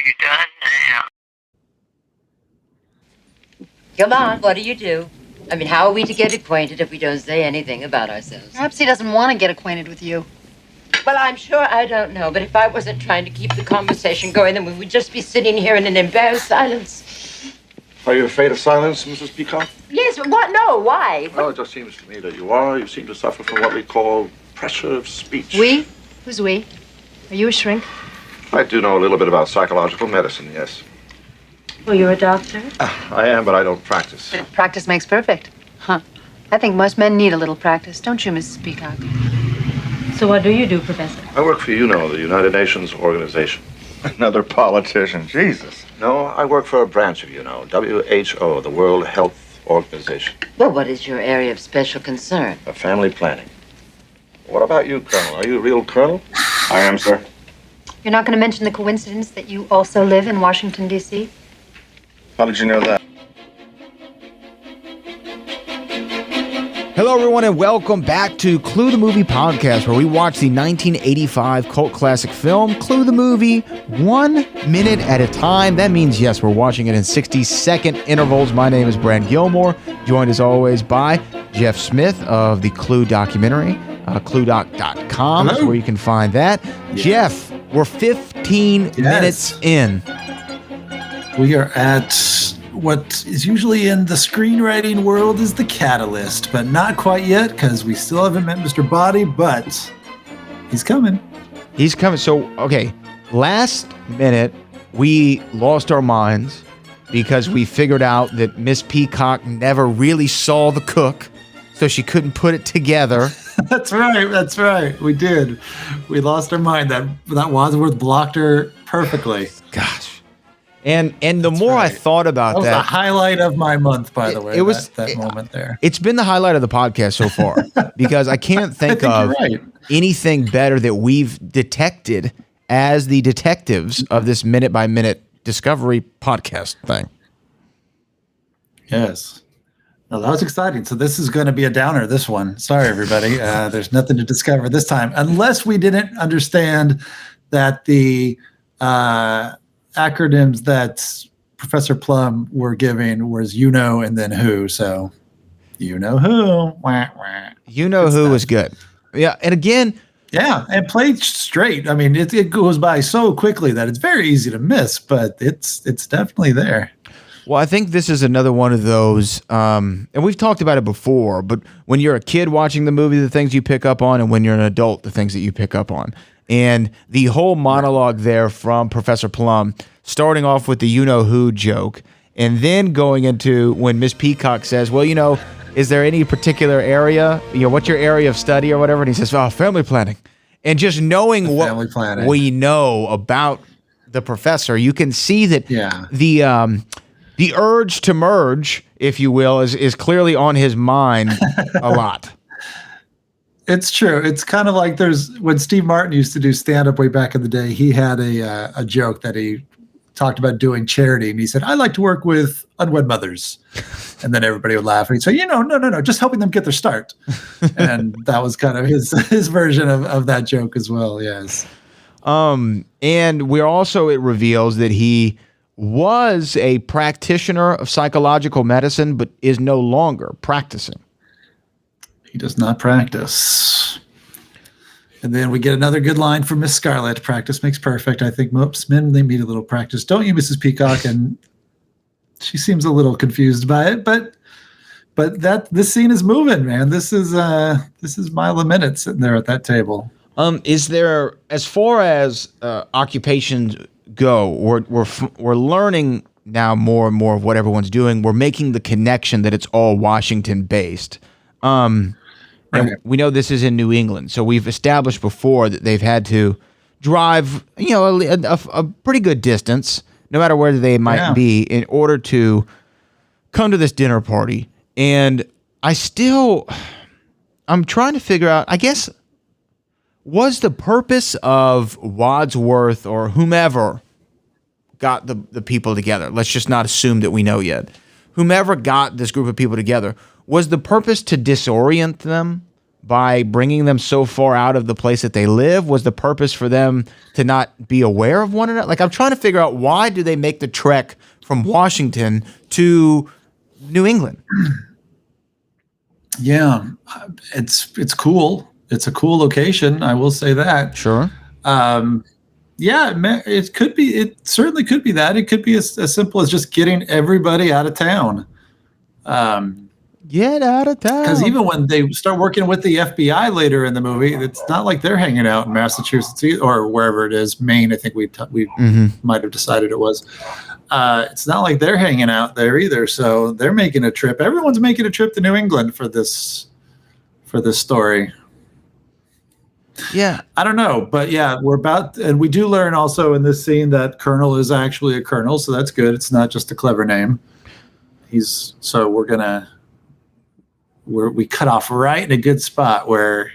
You done now? Come on, what do? I mean, how are we to get acquainted if we don't say anything about ourselves? Perhaps he doesn't want to get acquainted with you. Well, I'm sure I don't know, but if I wasn't trying to keep the conversation going, then we would just be sitting here in an embarrassed silence. Are you afraid of silence, Mrs. Peacock? Yes, but what? No, why? Well, it just seems to me that you are. You seem to suffer from what we call pressure of speech. We? Who's we? Are you a shrink? I do know a little bit about psychological medicine, yes. Well, you're a doctor? I am, but I don't practice. Practice makes perfect. Huh. I think most men need a little practice, don't you, Mrs. Peacock? So what do you do, Professor? I work for UNO, the United Nations Organization. Another politician, Jesus. No, I work for a branch of UNO, WHO, the World Health Organization. Well, what is your area of special concern? Family planning. What about you, Colonel? Are you a real colonel? I am, sir. You're not going to mention the coincidence that you also live in Washington, D.C.? How did you know that? Hello, everyone, and welcome back to Clue the Movie Podcast, where we watch the 1985 cult classic film, Clue the Movie, 1 minute at a time. That means, yes, we're watching it in 60-second intervals. My name is Brad Gilmore, joined as always by Jeff Smith of the Clue documentary, cluedoc.com is where you can find that. Yeah. Jeff, we're 15 minutes in. We are at what is usually in the screenwriting world is the catalyst, but not quite yet because we still haven't met Mr. Body, but he's coming. He's coming. So, okay, last minute, we lost our minds because we figured out that Miss Peacock never really saw the cook, so she couldn't put it together. That's right. We did. We lost our mind. That Wadsworth blocked her perfectly. Gosh. And the more I thought about that was the highlight of my month, by the way. It was that moment there. It's been the highlight of the podcast so far because I can't think of anything better that we've detected as the detectives of this minute by minute discovery podcast thing. Yes. No, that was exciting. So this is going to be a downer, this one. Sorry, everybody. There's nothing to discover this time, unless we didn't understand that the acronyms that Professor Plum were giving was you know and then who. So you know who. Wah, wah. You know who was good. Yeah. And again. Yeah. And played straight. I mean, it goes by so quickly that it's very easy to miss, but it's definitely there. Well, I think this is another one of those, and we've talked about it before, but when you're a kid watching the movie, the things you pick up on, and when you're an adult, the things that you pick up on. And the whole monologue there from Professor Plum, starting off with the you-know-who joke, and then going into when Miss Peacock says, well, you know, is there any particular area, you know, what's your area of study or whatever? And he says, oh, family planning. And just knowing what we know about the professor, you can see that the urge to merge, if you will, is clearly on his mind a lot. It's true. It's kind of like when Steve Martin used to do stand-up way back in the day, he had a joke that he talked about doing charity. And he said, I like to work with unwed mothers. And then everybody would laugh. And he'd say, no, just helping them get their start. And that was kind of his version of that joke as well. Yes. And it reveals that he was a practitioner of psychological medicine, but is no longer practicing. He does not practice. And then we get another good line from Miss Scarlett. Practice makes perfect. I think most men, they need a little practice. Don't you, Mrs. Peacock? And she seems a little confused by it, but this scene is moving, man. This is mile a minute sitting there at that table. Is there, as far as occupations go, we're learning now more and more of what everyone's doing. We're making the connection that it's all Washington based. And we know this is in New England, so we've established before that they've had to drive, a pretty good distance, no matter where they might be, in order to come to this dinner party. And I'm trying to figure out, I guess, was the purpose of Wadsworth or whomever got the people together? Let's just not assume that we know yet. Whomever got this group of people together, was the purpose to disorient them by bringing them so far out of the place that they live? Was the purpose for them to not be aware of one another? Like, I'm trying to figure out, why do they make the trek from Washington to New England? Yeah, it's cool. It's a cool location. I will say that. Sure. Yeah, it could be. It certainly could be that. It could be as simple as just getting everybody out of town. Get out of town. Because even when they start working with the FBI later in the movie, it's not like they're hanging out in Massachusetts or wherever it is, Maine. I think we might have decided it was. It's not like they're hanging out there either. So they're making a trip. Everyone's making a trip to New England for this story. Yeah. I don't know, but yeah, and we do learn also in this scene that Colonel is actually a colonel, so that's good. It's not just a clever name. We cut off right in a good spot where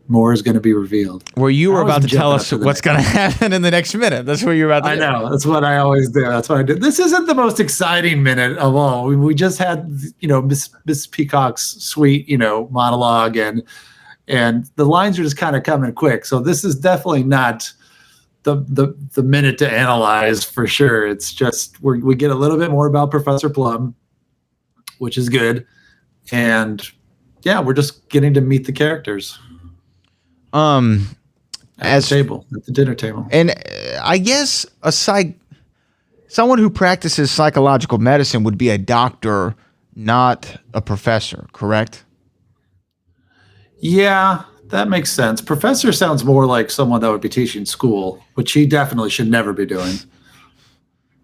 more is going to be revealed. Where you were I about to was tell jumping us up to the what's going to happen in the next minute. That's what you're about to I do. know. That's what I always do. That's what I do. This isn't the most exciting minute of all. We just had, Miss Peacock's sweet, monologue, and the lines are just kind of coming quick. So this is definitely not the minute to analyze for sure. It's just we get a little bit more about Professor Plum, which is good, and yeah, we're just getting to meet the characters. At the dinner table. And I guess someone who practices psychological medicine would be a doctor, not a professor, correct? Yeah, that makes sense. Professor sounds more like someone that would be teaching school, which he definitely should never be doing.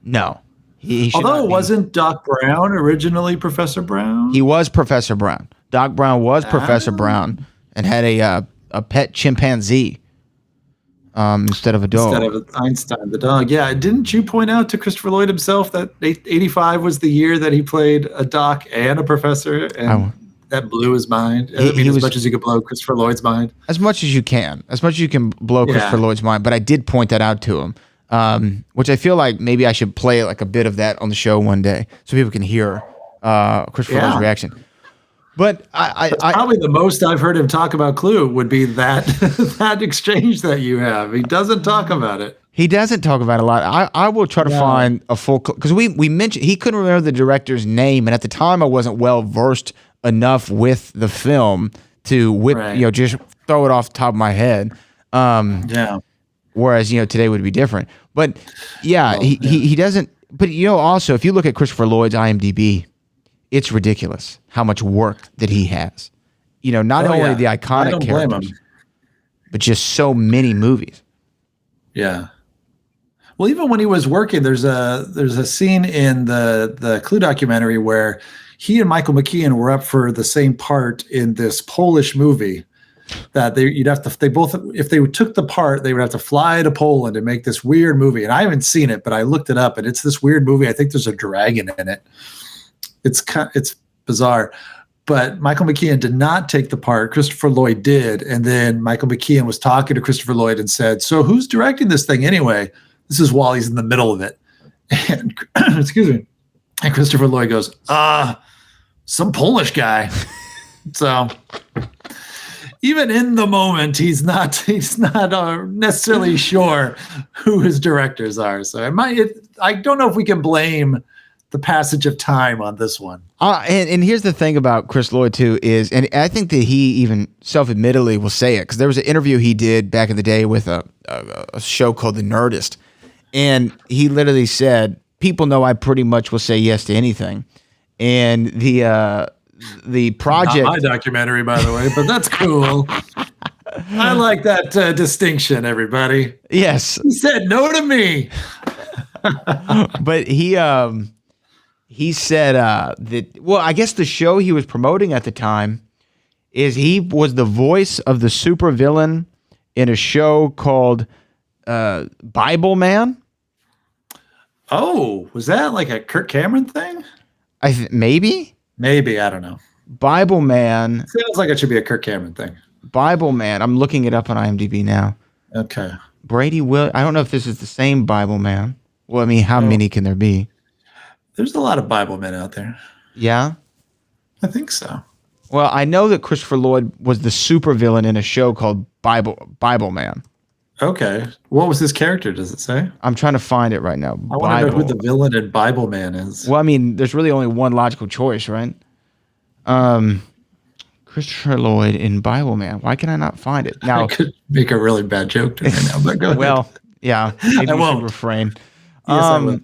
No. He should Although not it be. wasn't Doc Brown originally Professor Brown? He was Professor Brown. Doc Brown was Professor Brown and had a pet chimpanzee instead of a dog. Instead of Einstein, the dog. Yeah, didn't you point out to Christopher Lloyd himself that 85 was the year that he played a doc and a professor, and that blew his mind? As much as you could blow Christopher Lloyd's mind. As much as you can. As much as you can blow Christopher Lloyd's mind. But I did point that out to him, which I feel like maybe I should play like a bit of that on the show one day so people can hear Christopher Lloyd's reaction. But I probably the most I've heard him talk about Clue would be that that exchange that you have. He doesn't talk about it. He doesn't talk about it a lot. I will try to find a full, because we mentioned he couldn't remember the director's name, and at the time I wasn't well versed enough with the film to just throw it off the top of my head. Whereas today would be different. But he doesn't. But also if you look at Christopher Lloyd's IMDb, it's ridiculous how much work that he has. Not only the iconic characters, but just so many movies. Yeah. Well, even when he was working, there's a scene in the Clue documentary where he and Michael McKean were up for the same part in this Polish movie that if they took the part, they would have to fly to Poland and make this weird movie. And I haven't seen it, but I looked it up, and it's this weird movie. I think there's a dragon in it. It's bizarre, but Michael McKean did not take the part. Christopher Lloyd did, and then Michael McKean was talking to Christopher Lloyd and said, "So who's directing this thing anyway?" This is while he's in the middle of it, and excuse me. And Christopher Lloyd goes, "Some Polish guy." So even in the moment, he's not necessarily sure who his directors are. So I don't know if we can blame the passage of time on this one. And here's the thing about Chris Lloyd too is, and I think that he even self-admittedly will say it, because there was an interview he did back in the day with a show called The Nerdist, and he literally said, "People know I pretty much will say yes to anything," and the project. Not my documentary, by the way, but that's cool. I like that distinction, everybody. Yes, he said no to me. But he said that, well, I guess the show he was promoting at the time is he was the voice of the supervillain in a show called Bible Man. Oh, was that like a Kirk Cameron thing? Maybe, I don't know. Bible Man. Sounds like it should be a Kirk Cameron thing. Bible Man. I'm looking it up on IMDb now. Okay. Brady Will. I don't know if this is the same Bible Man. Well, I mean, how many can there be? There's a lot of Bible men out there. Yeah. I think so. Well, I know that Christopher Lloyd was the supervillain in a show called Bible Man. Okay. What was his character? Does it say? I'm trying to find it right now. I want to know who the villain in Bible Man is. Well, I mean, there's really only one logical choice, right? Christopher Lloyd in Bible Man. Why can I not find it? Now, I could make a really bad joke right now, but go ahead. well, yeah, maybe I you won't. should refrain. Yes, I will.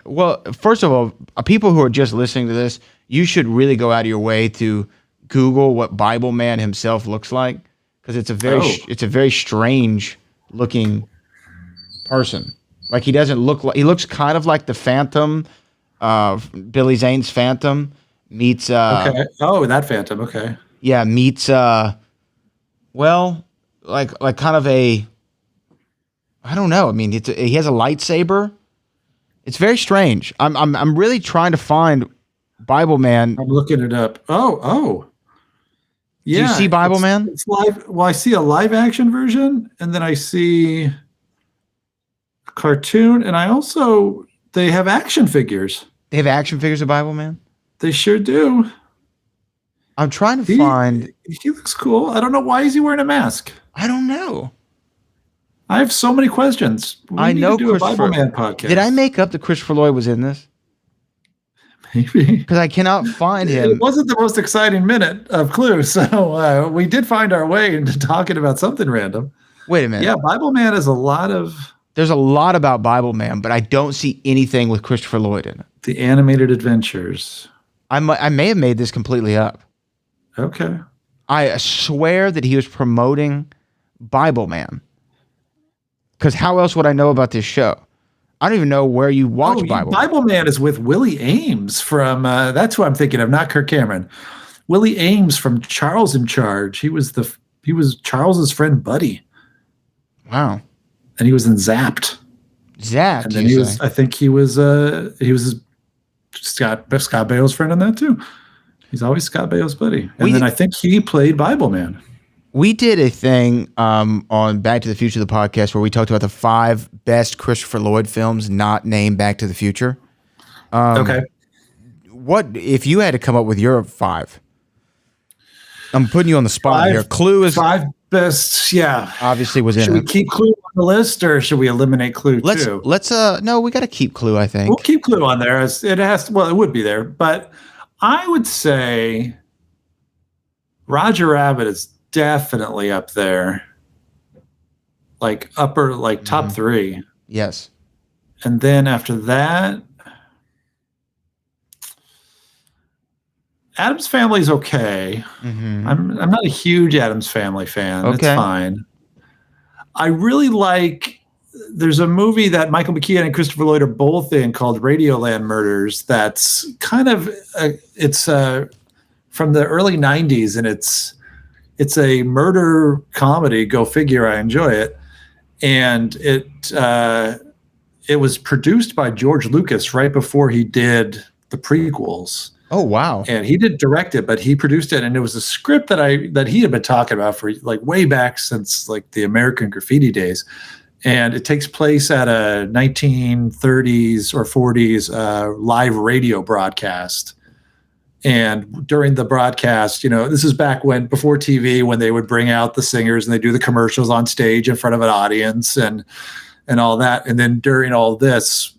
Well, first of all, people who are just listening to this, you should really go out of your way to Google what Bible Man himself looks like, because it's a very strange looking person. Like, he doesn't look like, he looks kind of like the Phantom, Billy Zane's Phantom meets Okay. Oh, that Phantom. Okay. yeah, meets well, like kind of a, I don't know. I mean, he has a lightsaber. It's very strange. I'm really trying to find Bible Man. I'm looking it up. Oh. Yeah. Do you see Bible Man? It's live. Well, I see a live action version, and then I see a cartoon, and they have action figures. They have action figures of Bible Man? They sure do. I'm trying to find. He looks cool. I don't know, why is he wearing a mask? I don't know. I have so many questions. We need to do a Bible Man podcast. Did I make up that Christopher Lloyd was in this? Maybe. Because I cannot find him. It wasn't the most exciting minute of Clue, so we did find our way into talking about something random. Wait a minute. Yeah, Bible Man is a lot of There's a lot about Bible Man, but I don't see anything with Christopher Lloyd in it. the animated adventures. I may have made this completely up. Okay. I swear that he was promoting Bible Man. Because how else would I know about this show? I don't even know where you watch Bible Man. Bible Man is with Willie Ames from, that's who I'm thinking of, not Kirk Cameron. Willie Ames from Charles in Charge. He was Charles's friend Buddy, Wow. and he was in Zapped. Zapped, And then I think he was Scott Baio's friend in that too. He's always Scott Baio's buddy. And then I think he played Bible Man. We did a thing on Back to the Future, the podcast, where we talked about the 5 best Christopher Lloyd films not named Back to the Future. Okay. What if you had to come up with your 5? I'm putting you on the spot here. Clue is 5 best. Yeah. obviously was in Should we it. keep Clue on the list, or should we eliminate Clue too? Let's no, we got to keep Clue, I think. We'll keep Clue on there. It would be there, but I would say Roger Rabbit is definitely up there, like top 3. Yes. And then after that, Addams Family's okay. Mm-hmm. I'm not a huge Addams Family fan. Okay. It's fine. I really like. There's a movie that Michael McKean and Christopher Lloyd are both in called Radioland Murders. That's kind of it's from the early '90s, and it's a murder comedy. Go figure. I enjoy it, and it was produced by George Lucas right before he did the prequels. Oh wow. And he didn't direct it, but he produced it, and it was a script that he had been talking about for like way back since like the American Graffiti days. And it takes place at a 1930s or 40s live radio broadcast. And during the broadcast, this is back before TV, when they would bring out the singers and they do the commercials on stage in front of an audience and all that. And then during all this,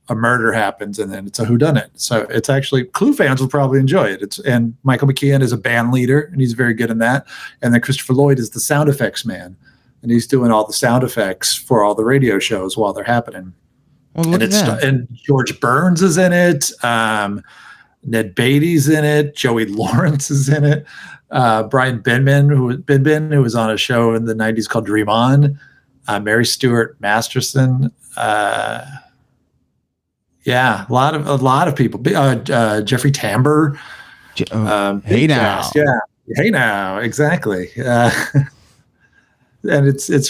a murder happens, and then it's a whodunit. So it's actually, Clue fans will probably enjoy it. And Michael McKean is a band leader, and he's very good in that. And then Christopher Lloyd is the sound effects man, and he's doing all the sound effects for all the radio shows while they're happening. Well, look at that. And George Burns is in it. Ned Beatty's in it. Joey Lawrence is in it. Brian Binman, who was on a show in the 90s called Dream On. Mary Stuart Masterson. Yeah, a lot of people. Jeffrey Tambor. Hey now. Yeah. Hey now. Exactly. And it's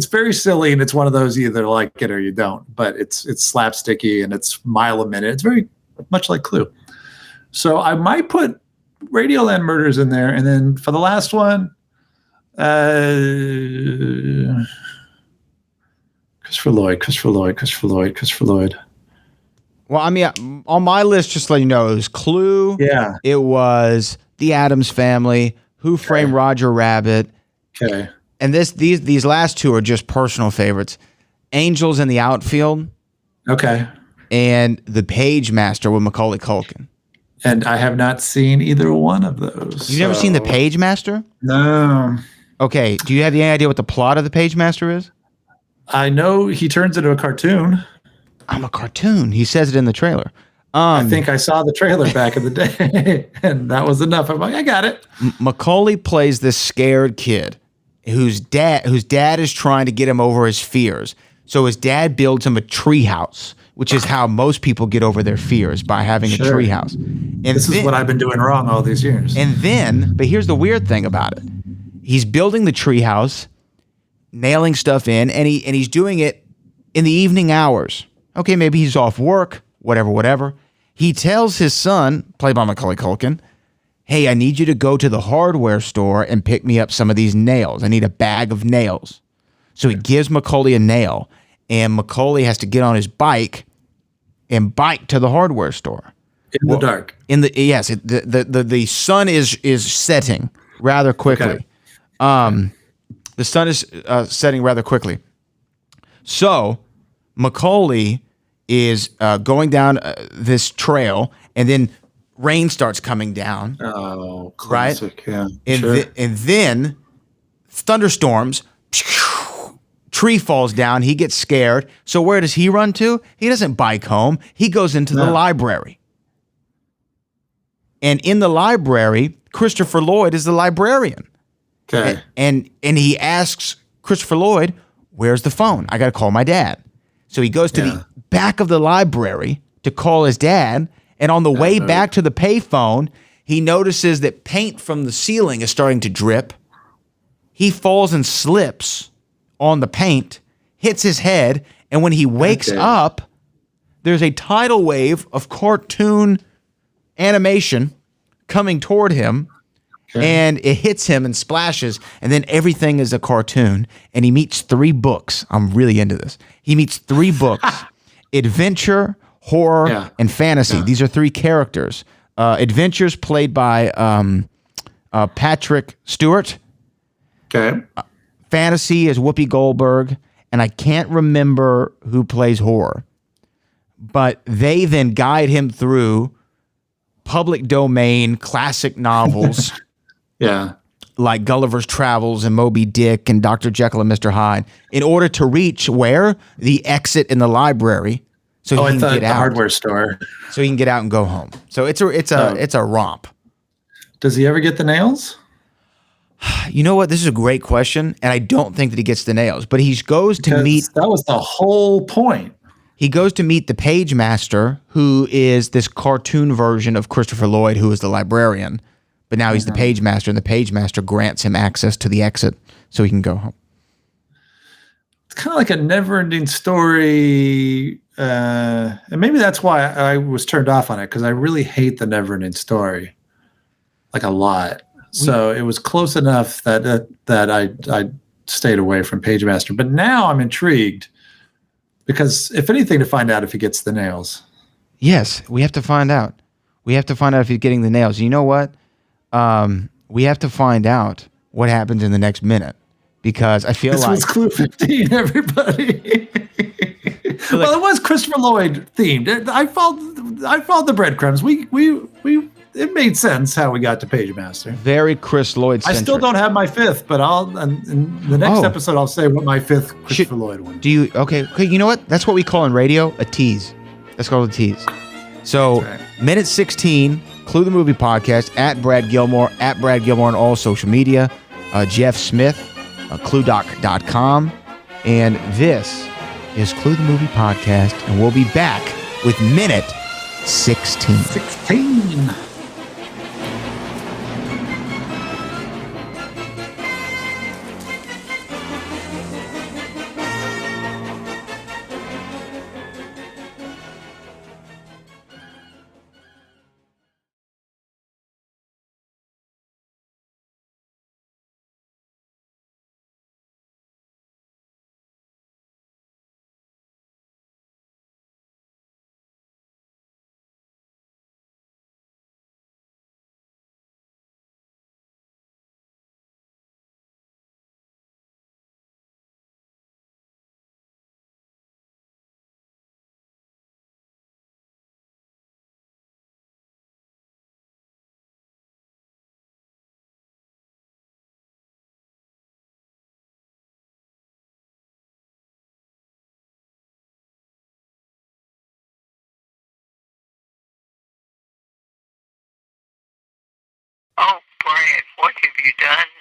very silly, and it's one of those you either like it or you don't. But it's slapsticky, and it's mile a minute. It's very much like Clue. So I might put Radioland Murders in there, and then for the last one, Christopher Lloyd. Well, I mean, on my list, just to let you know, it was Clue. Yeah. It was The Addams Family, Who Framed Roger Rabbit, Okay. and these last two are just personal favorites. Angels in the Outfield Okay. and The Page Master with Macaulay Culkin. And I have not seen either one of those. You've never seen The Page Master? No. Okay. Do you have any idea what the plot of The Page Master is? I know he turns into a cartoon. I'm a cartoon. He says it in the trailer. I think I saw the trailer back in the day, and that was enough. I'm like, I got it. Macaulay plays this scared kid whose dad is trying to get him over his fears. So his dad builds him a treehouse, which is how most people get over their fears, by having a Sure. treehouse. And This is what I've been doing wrong all these years. And then, but here's the weird thing about it: he's building the treehouse, nailing stuff in, and he's doing it in the evening hours. Okay, maybe he's off work, whatever. He tells his son, played by Macaulay Culkin, "Hey, I need you to go to the hardware store and pick me up some of these nails. I need a bag of nails." So he gives Macaulay a nail, and Macaulay has to get on his bike and bike to the hardware store. In the dark. The sun is setting rather quickly. Okay. The sun is setting rather quickly. So Macaulay is going down this trail, and then rain starts coming down. Oh, classic. Yeah. And, Sure. and then thunderstorms. Tree falls down. He gets scared. So where does he run to? He doesn't bike home. He goes into the library. And in the library, Christopher Lloyd is the librarian. Okay. And he asks Christopher Lloyd, "Where's the phone? I got to call my dad." So he goes to the back of the library to call his dad. And on the way back to the payphone, he notices that paint from the ceiling is starting to drip. He falls and slips on the paint, hits his head. And when he wakes up, there's a tidal wave of cartoon animation coming toward him. And it hits him and splashes, and then everything is a cartoon. And he meets 3 books. I'm really into this. He meets 3 books: adventure, horror, and fantasy. These are 3 characters. Adventures played by Patrick Stewart. Okay. Fantasy is Whoopi Goldberg, and I can't remember who plays horror. But they then guide him through public domain classic novels. Yeah. Like Gulliver's Travels and Moby Dick and Dr. Jekyll and Mr. Hyde, in order to reach where? The exit in the library, so he can get the out. hardware store. So he can get out and go home. So it's a romp. Does he ever get the nails? You know what? This is a great question, and I don't think that he gets the nails. But he goes to meet. That was the whole point. He goes to meet the Page Master, who is this cartoon version of Christopher Lloyd, who is the librarian. But now he's the Page Master, and the Page Master grants him access to the exit so he can go home. It's kind of like a never-ending story, and maybe that's why I was turned off on it, because I really hate the never-ending story, like a lot. So it was close enough that I stayed away from Page Master. But now I'm intrigued, because if anything, to find out if he gets the nails. Yes, we have to find out. We have to find out if he's getting the nails. You know what? We have to find out what happens in the next minute, because I feel This like was Clue 15, everybody. Well, it was Christopher Lloyd themed. I followed the breadcrumbs. It made sense how we got to Page Master. very Chris Lloyd. I still don't have my 5th, but in the next episode I'll say what my 5th Christopher Lloyd one. Do you? Okay. You know what? That's what we call in radio a tease. That's called a tease. So, minute 16, Clue the Movie Podcast, at Brad Gilmore on all social media. Jeff Smith, cluedoc.com. And this is Clue the Movie Podcast, and we'll be back with minute 16. 16. Bye.